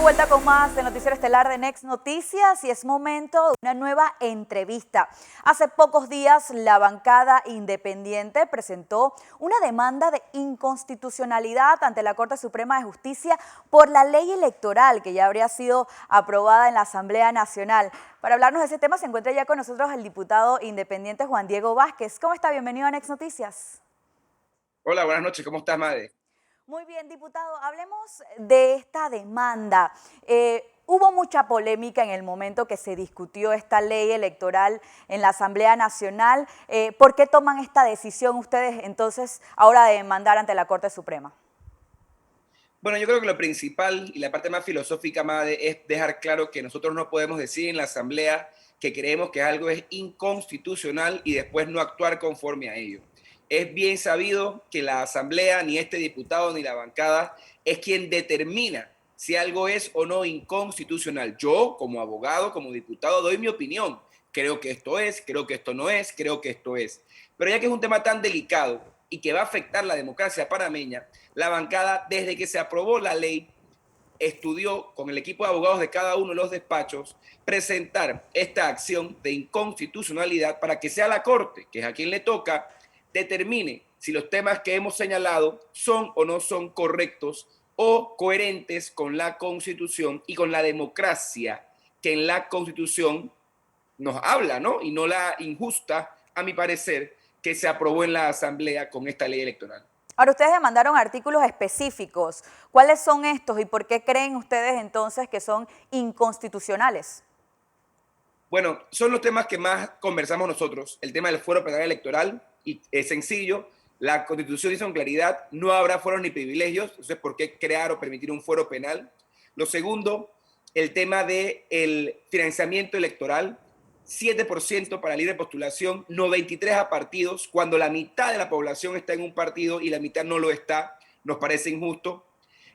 vuelta con más de Noticiero Estelar de Next Noticias y es momento de una nueva entrevista. Hace pocos días la bancada independiente presentó una demanda de inconstitucionalidad ante la Corte Suprema de Justicia por la ley electoral que ya habría sido aprobada en la Asamblea Nacional. Para hablarnos de ese tema se encuentra ya con nosotros el diputado independiente Juan Diego Vázquez. ¿Cómo está? Bienvenido a Next Noticias. Hola, buenas noches. ¿Cómo estás, Made? Muy bien, diputado, hablemos de esta demanda. Hubo mucha polémica en el momento que se discutió esta ley electoral en la Asamblea Nacional. ¿Por qué toman esta decisión ustedes entonces ahora de demandar ante la Corte Suprema? Bueno, yo creo que lo principal y la parte más filosófica, Made, es dejar claro que nosotros no podemos decir en la Asamblea que creemos que algo es inconstitucional y después no actuar conforme a ello. Es bien sabido que la Asamblea, ni este diputado, ni la bancada, es quien determina si algo es o no inconstitucional. Yo, como abogado, como diputado, doy mi opinión. Creo que esto es, creo que esto no es, creo que esto es. Pero ya que es un tema tan delicado y que va a afectar la democracia panameña, la bancada, desde que se aprobó la ley, estudió con el equipo de abogados de cada uno de los despachos presentar esta acción de inconstitucionalidad para que sea la Corte, que es a quien le toca, determine si los temas que hemos señalado son o no son correctos o coherentes con la Constitución y con la democracia que en la Constitución nos habla, ¿no? Y no la injusta, a mi parecer, que se aprobó en la Asamblea con esta ley electoral. Ahora, ustedes demandaron artículos específicos. ¿Cuáles son estos y por qué creen ustedes entonces que son inconstitucionales? Bueno, son los temas que más conversamos nosotros. El tema del fuero penal electoral, y es sencillo, la Constitución dice con claridad, no habrá fueros ni privilegios, entonces ¿por qué crear o permitir un fuero penal? Lo segundo, el tema del financiamiento electoral, 7% para libre postulación, 93 a partidos, cuando la mitad de la población está en un partido y la mitad no lo está, nos parece injusto.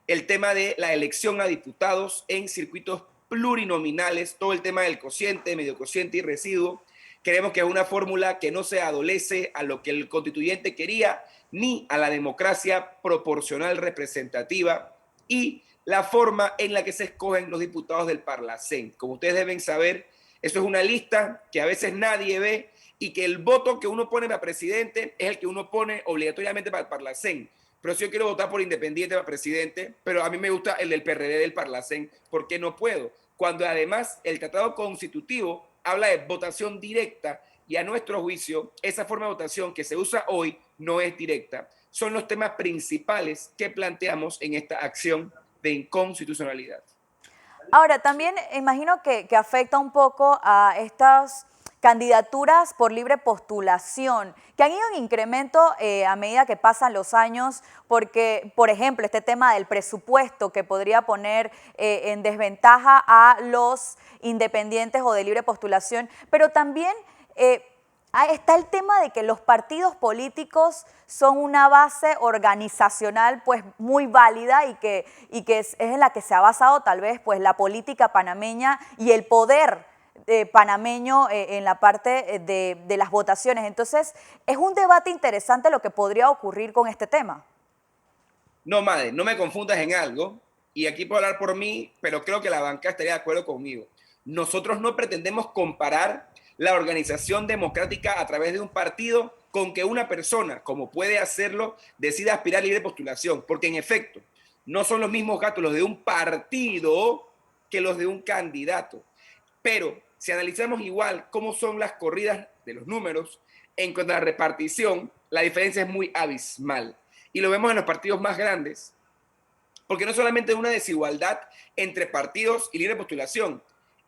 El tema de la elección a diputados en circuitos plurinominales, todo el tema del cociente, medio cociente y residuo. Creemos que es una fórmula que no se adolece a lo que el constituyente quería, ni a la democracia proporcional representativa y la forma en la que se escogen los diputados del Parlacén. Como ustedes deben saber, eso es una lista que a veces nadie ve y que el voto que uno pone para presidente es el que uno pone obligatoriamente para el Parlacén. Pero si yo quiero votar por independiente para presidente, pero a mí me gusta el del PRD del Parlacén, ¿por qué no puedo? Cuando además el tratado constitutivo habla de votación directa y a nuestro juicio esa forma de votación que se usa hoy no es directa. Son los temas principales que planteamos en esta acción de inconstitucionalidad. Ahora, también imagino que afecta un poco a estas candidaturas por libre postulación, que han ido en incremento a medida que pasan los años, porque, por ejemplo, este tema del presupuesto que podría poner en desventaja a los independientes o de libre postulación, pero también está el tema de que los partidos políticos son una base organizacional pues muy válida y que es en la que se ha basado tal vez pues la política panameña y el poder panameño en la parte de las votaciones. Entonces, es un debate interesante lo que podría ocurrir con este tema. No, madre, no me confundas en algo, y aquí puedo hablar por mí, pero creo que la banca estaría de acuerdo conmigo. Nosotros no pretendemos comparar la organización democrática a través de un partido con que una persona, como puede hacerlo, decida aspirar a libre postulación, porque en efecto, no son los mismos gastos los de un partido que los de un candidato. Pero si analizamos igual cómo son las corridas de los números en cuanto a la repartición, la diferencia es muy abismal. Y lo vemos en los partidos más grandes, porque no solamente es una desigualdad entre partidos y libre postulación,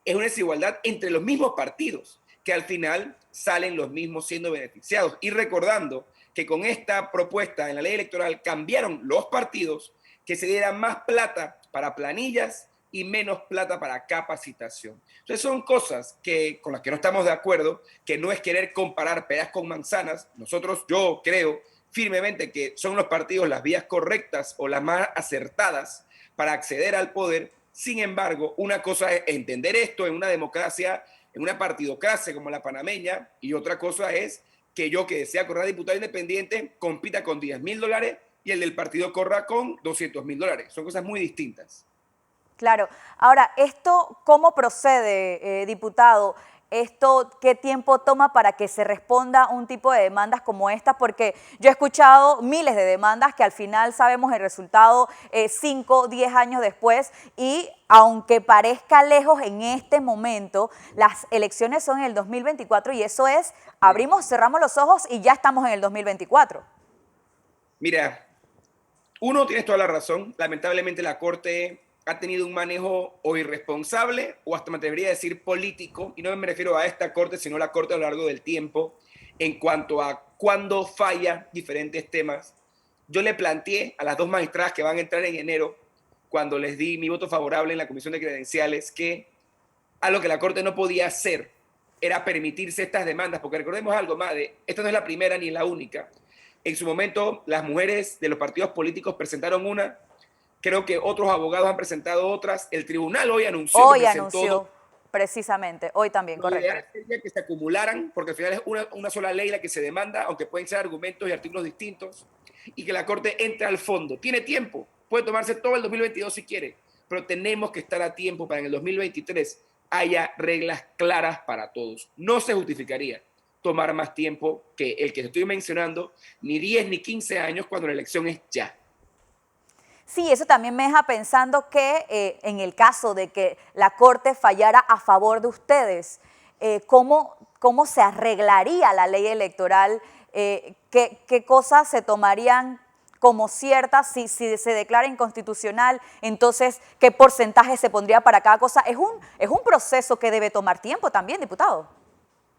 es una desigualdad entre los mismos partidos, que al final salen los mismos siendo beneficiados. Y recordando que con esta propuesta en la ley electoral cambiaron los partidos, que se diera más plata para planillas y menos plata para capacitación. Entonces son cosas con las que no estamos de acuerdo, que no es querer comparar peras con manzanas. Yo creo firmemente que son los partidos las vías correctas o las más acertadas para acceder al poder. Sin embargo, una cosa es entender esto en una democracia, en una partidocracia como la panameña, y otra cosa es que yo, que desea correr a diputado independiente, compita con $10,000 y el del partido corra con $200,000. Son cosas muy distintas. Claro. Ahora, ¿esto cómo procede, diputado? ¿Esto qué tiempo toma para que se responda un tipo de demandas como esta? Porque yo he escuchado miles de demandas que al final sabemos el resultado 5, 10 años después y aunque parezca lejos en este momento, las elecciones son en el 2024 y eso es, abrimos, cerramos los ojos y ya estamos en el 2024. Mira, uno, tienes toda la razón. Lamentablemente la Corte ha tenido un manejo o irresponsable o hasta me atrevería a decir político, y no me refiero a esta Corte, sino a la Corte a lo largo del tiempo, en cuanto a cuándo falla diferentes temas. Yo le planteé a las dos magistradas que van a entrar en enero, cuando les di mi voto favorable en la Comisión de Credenciales, que a lo que la Corte no podía hacer era permitirse estas demandas, porque recordemos algo, Made, esta no es la primera ni la única. En su momento, las mujeres de los partidos políticos presentaron una, creo que otros abogados han presentado otras, el tribunal hoy anunció que Hoy presentó dos. anunció, precisamente, hoy también, Lo correcto. ideal sería que se acumularan, porque al final es una sola ley la que se demanda, aunque pueden ser argumentos y artículos distintos, y que la Corte entre al fondo. Tiene tiempo, puede tomarse todo el 2022 si quiere, pero tenemos que estar a tiempo para en el 2023 haya reglas claras para todos. No se justificaría tomar más tiempo que el que estoy mencionando, ni 10 ni 15 años cuando la elección es ya. Sí, eso también me deja pensando que en el caso de que la Corte fallara a favor de ustedes, ¿cómo se arreglaría la ley electoral? ¿Qué cosas se tomarían como ciertas si se declara inconstitucional? Entonces, ¿qué porcentaje se pondría para cada cosa? Es un proceso que debe tomar tiempo también, diputado.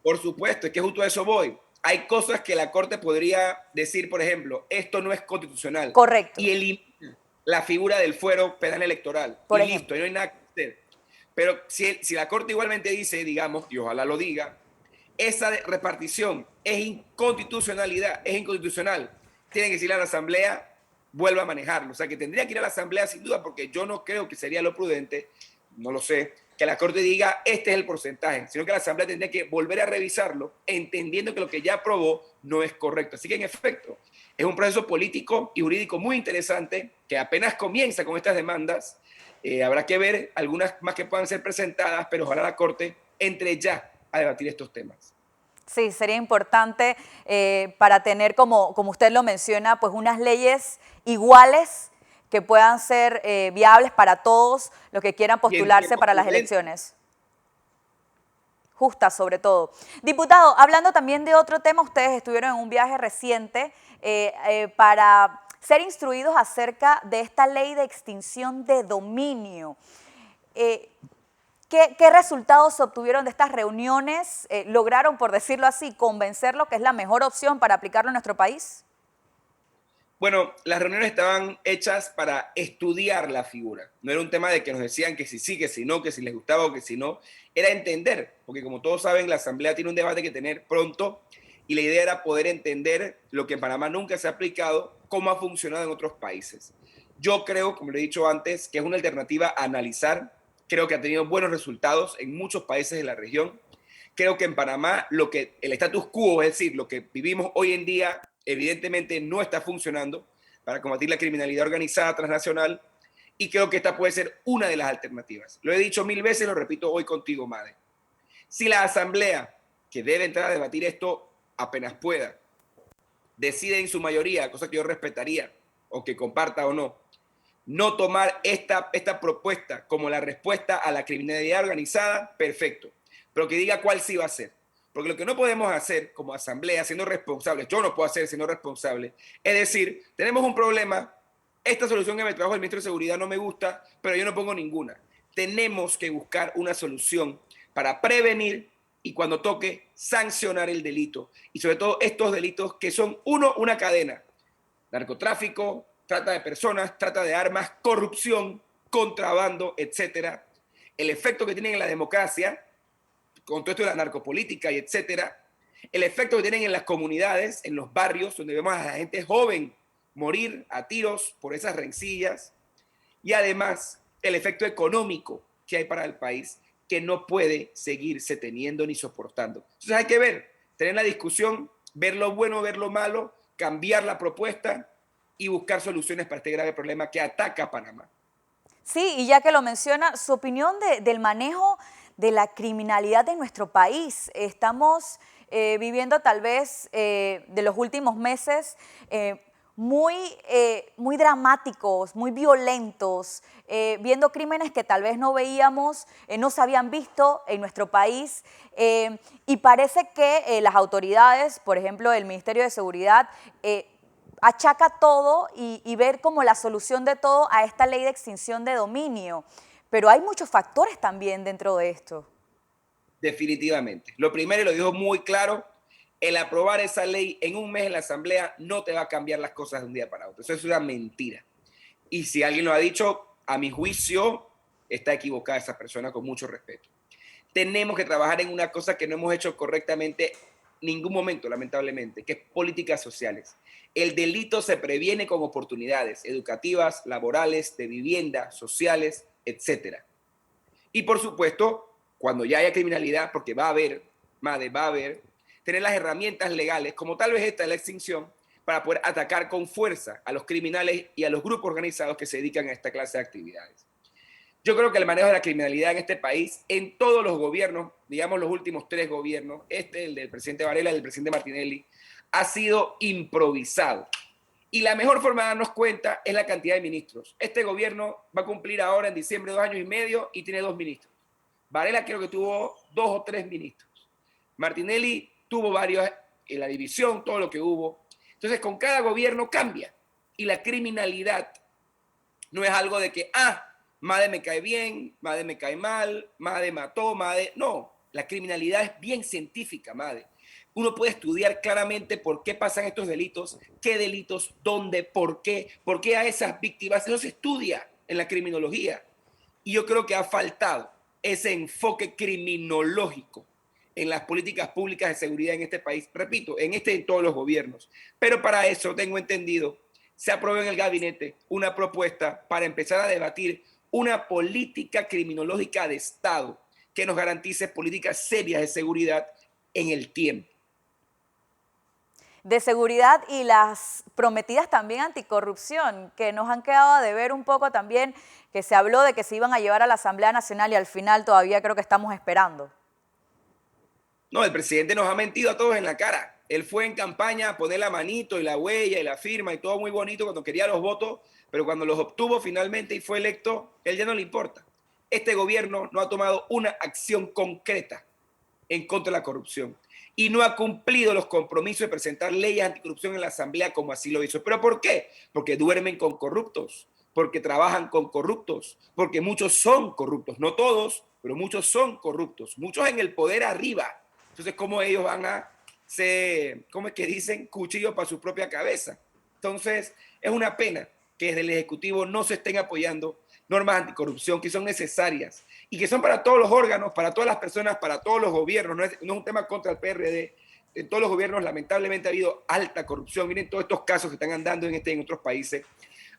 Por supuesto, es que justo a eso voy. Hay cosas que la Corte podría decir, por ejemplo, esto no es constitucional Correcto, y elimina la figura del fuero penal electoral por y listo, y ejemplo. no hay nada que hacer. Pero si la Corte igualmente dice, digamos, y ojalá lo diga, esa repartición es inconstitucionalidad, es inconstitucional, tiene que decirle a la Asamblea, vuelva a manejarlo. O sea, que tendría que ir a la Asamblea sin duda, porque yo no creo que sería lo prudente, no lo sé, que la Corte diga, este es el porcentaje, sino que la Asamblea tendría que volver a revisarlo, entendiendo que lo que ya aprobó no es correcto. Así que, en efecto, es un proceso político y jurídico muy interesante, que apenas comienza con estas demandas. Habrá que ver algunas más que puedan ser presentadas, pero ojalá la Corte entre ya a debatir estos temas. Sí, sería importante para tener, como usted lo menciona, pues unas leyes iguales que puedan ser viables para todos los que quieran Y en postularse tiempos para las prudentes. elecciones. Justas sobre todo. Diputado, hablando también de otro tema, ustedes estuvieron en un viaje reciente para ser instruidos acerca de esta ley de extinción de dominio. Eh, ¿Qué resultados se obtuvieron de estas reuniones? ¿Lograron, por decirlo así, convencerlo que es la mejor opción para aplicarlo en nuestro país? Bueno, las reuniones estaban hechas para estudiar la figura. No era un tema de que nos decían que si sí, que si no, que si les gustaba o que si no. Era entender, porque como todos saben, la Asamblea tiene un debate que tener pronto y la idea era poder entender lo que en Panamá nunca se ha aplicado, cómo ha funcionado en otros países. Yo creo, como le he dicho antes, que es una alternativa a analizar. Creo que ha tenido buenos resultados en muchos países de la región. Creo que en Panamá el status quo, es decir, lo que vivimos hoy en día, evidentemente no está funcionando para combatir la criminalidad organizada transnacional y creo que esta puede ser una de las alternativas. Lo he dicho 1000 veces, lo repito hoy contigo, Made. Si la Asamblea, que debe entrar a debatir esto apenas pueda, decide en su mayoría, cosa que yo respetaría, o que comparta o no tomar esta propuesta como la respuesta a la criminalidad organizada, perfecto. Pero que diga cuál sí va a ser. Porque lo que no podemos hacer como asamblea, siendo responsables, yo no puedo hacer siendo responsable, es decir, tenemos un problema, esta solución que me trajo el ministro de Seguridad no me gusta, pero yo no pongo ninguna. Tenemos que buscar una solución para prevenir y cuando toque sancionar el delito. Y sobre todo estos delitos que son una cadena. Narcotráfico, trata de personas, trata de armas, corrupción, contrabando, etcétera. El efecto que tienen en la democracia, con todo esto de la narcopolítica y etcétera. El efecto que tienen en las comunidades, en los barrios, donde vemos a la gente joven morir a tiros por esas rencillas. Y además, el efecto económico que hay para el país, que no puede seguirse teniendo ni soportando. Entonces hay que ver, tener la discusión, ver lo bueno, ver lo malo, cambiar la propuesta y buscar soluciones para este grave problema que ataca a Panamá. Sí, y ya que lo menciona, su opinión del manejo de la criminalidad en nuestro país. Estamos viviendo tal vez de los últimos meses muy, muy dramáticos, muy violentos, viendo crímenes que tal vez no veíamos, no se habían visto en nuestro país. Y parece que las autoridades, por ejemplo, el Ministerio de Seguridad, achaca todo y ver como la solución de todo a esta ley de extinción de dominio. Pero hay muchos factores también dentro de esto. Definitivamente. Lo primero, y lo dijo muy claro, el aprobar esa ley en un mes en la Asamblea no te va a cambiar las cosas de un día para otro. Eso es una mentira. Y si alguien lo ha dicho, a mi juicio, está equivocada esa persona, con mucho respeto. Tenemos que trabajar en una cosa que no hemos hecho correctamente ningún momento, lamentablemente, que es políticas sociales. El delito se previene con oportunidades educativas, laborales, de vivienda, sociales, etcétera. Y por supuesto, cuando ya haya criminalidad, porque va a haber, MADE, va a haber, tener las herramientas legales, como tal vez esta de la extinción, para poder atacar con fuerza a los criminales y a los grupos organizados que se dedican a esta clase de actividades. Yo creo que el manejo de la criminalidad en este país, en todos los gobiernos, digamos los últimos 3 gobiernos, el del presidente Varela, el del presidente Martinelli, ha sido improvisado. Y la mejor forma de darnos cuenta es la cantidad de ministros. Este gobierno va a cumplir ahora en diciembre 2 años y medio y tiene 2 ministros. Varela creo que tuvo 2 o 3 ministros. Martinelli tuvo varios en la división, todo lo que hubo. Entonces, con cada gobierno cambia. Y la criminalidad no es algo de que, Made me cae bien, Made me cae mal, Made mató, Made... No, la criminalidad es bien científica, Made. Uno puede estudiar claramente por qué pasan estos delitos, dónde, por qué a esas víctimas. Eso se estudia en la criminología. Y yo creo que ha faltado ese enfoque criminológico en las políticas públicas de seguridad en este país. Repito, en todos los gobiernos. Pero para eso, tengo entendido, se aprobó en el gabinete una propuesta para empezar a debatir una política criminológica de Estado que nos garantice políticas serias de seguridad en el tiempo. De seguridad y las prometidas también anticorrupción, que nos han quedado a deber un poco también, que se habló de que se iban a llevar a la Asamblea Nacional y al final todavía creo que estamos esperando. No, el presidente nos ha mentido a todos en la cara. Él fue en campaña a poner la manito y la huella y la firma y todo muy bonito cuando quería los votos, pero cuando los obtuvo finalmente y fue electo, él ya no le importa. Este gobierno no ha tomado una acción concreta en contra de la corrupción y no ha cumplido los compromisos de presentar leyes anticorrupción en la Asamblea como así lo hizo. ¿Pero por qué? Porque duermen con corruptos, porque trabajan con corruptos, porque muchos son corruptos, no todos, pero muchos son corruptos, muchos en el poder arriba. Entonces, ¿cómo ellos van a ser, cómo es que dicen, cuchillos para su propia cabeza? Entonces, es una pena que desde el Ejecutivo no se estén apoyando normas anticorrupción que son necesarias y que son para todos los órganos, para todas las personas, para todos los gobiernos. No es un tema contra el PRD. En todos los gobiernos, lamentablemente, ha habido alta corrupción. Miren todos estos casos que están andando en otros países.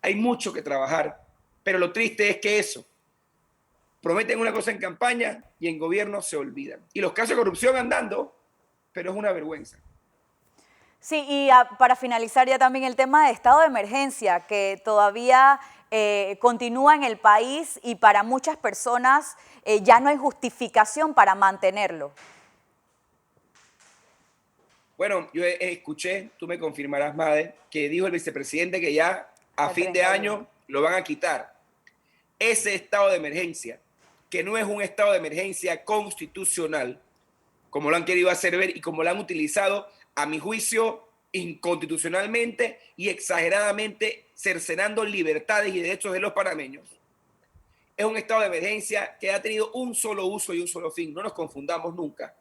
Hay mucho que trabajar, pero lo triste es que eso, prometen una cosa en campaña y en gobierno se olvidan. Y los casos de corrupción andando, pero es una vergüenza. Sí, y para finalizar ya también el tema de estado de emergencia, que todavía continúa en el país y para muchas personas ya no hay justificación para mantenerlo. Bueno, yo escuché, tú me confirmarás, Made, que dijo el vicepresidente que ya a El fin de 31. año lo van a quitar. Ese estado de emergencia, que no es un estado de emergencia constitucional, como lo han querido hacer ver y como lo han utilizado, a mi juicio, inconstitucionalmente y exageradamente, cercenando libertades y derechos de los panameños. Es un estado de emergencia que ha tenido un solo uso y un solo fin. No nos confundamos nunca.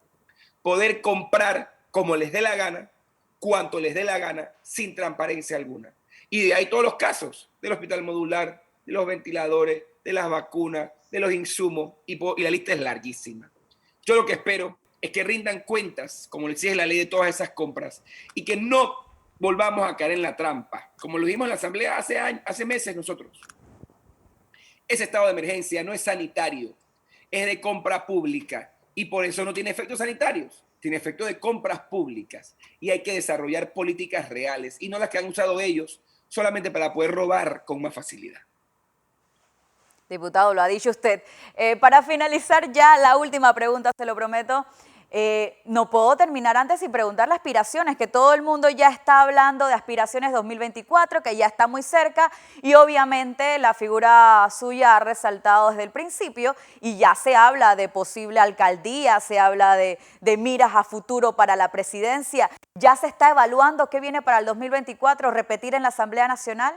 Poder comprar como les dé la gana, cuanto les dé la gana, sin transparencia alguna. Y de ahí todos los casos del hospital modular, de los ventiladores, de las vacunas, de los insumos, y la lista es larguísima. Yo lo que espero es que rindan cuentas, como le exige la ley de todas esas compras, y que no volvamos a caer en la trampa, como lo dijimos en la Asamblea hace meses nosotros. Ese estado de emergencia no es sanitario, es de compra pública, y por eso no tiene efectos sanitarios, tiene efectos de compras públicas, y hay que desarrollar políticas reales, y no las que han usado ellos solamente para poder robar con más facilidad. Diputado, lo ha dicho usted. Para finalizar ya, la última pregunta, se lo prometo. No puedo terminar antes sin preguntarle aspiraciones, que todo el mundo ya está hablando de aspiraciones 2024, que ya está muy cerca y obviamente la figura suya ha resaltado desde el principio y ya se habla de posible alcaldía, se habla de miras a futuro para la presidencia. ¿Ya se está evaluando qué viene para el 2024, repetir en la Asamblea Nacional?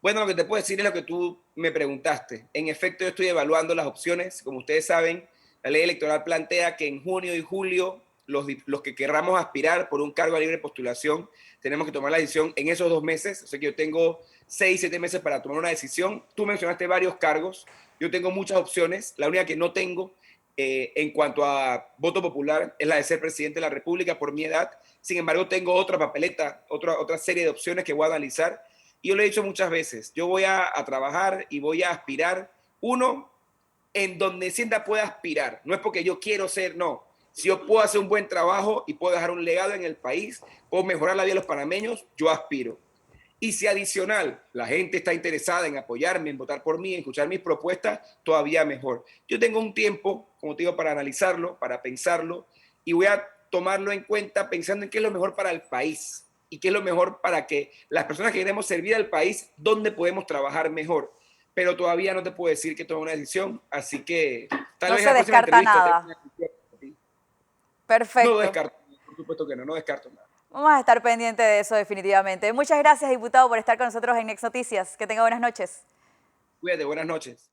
Bueno, lo que te puedo decir es lo que tú me preguntaste. En efecto, yo estoy evaluando las opciones. Como ustedes saben, la ley electoral plantea que en junio y julio los que querramos aspirar por un cargo a libre postulación tenemos que tomar la decisión en esos 2 meses. O sea que yo tengo 6, 7 meses para tomar una decisión. Tú mencionaste varios cargos. Yo tengo muchas opciones. La única que no tengo en cuanto a voto popular es la de ser presidente de la República por mi edad. Sin embargo, tengo otra papeleta, otra serie de opciones que voy a analizar. Y yo lo he dicho muchas veces, yo voy a trabajar y voy a aspirar, uno, en donde sienta pueda aspirar. No es porque yo quiero ser, no. Si yo puedo hacer un buen trabajo y puedo dejar un legado en el país, puedo mejorar la vida de los panameños, yo aspiro. Y si adicional la gente está interesada en apoyarme, en votar por mí, en escuchar mis propuestas, todavía mejor. Yo tengo un tiempo, como te digo, para analizarlo, para pensarlo, y voy a tomarlo en cuenta pensando en qué es lo mejor para el país y qué es lo mejor para que las personas que queremos servir al país, dónde podemos trabajar mejor. Pero todavía no te puedo decir que tome una decisión, así que tal No vez en se la próxima descarta entrevista tenga nada. una decisión. No lo Perfecto. descarto, por supuesto que no, no descarto nada. Vamos a estar pendientes de eso definitivamente. Muchas gracias, diputado, por estar con nosotros en Next Noticias. Que tenga buenas noches. Cuídate, buenas noches.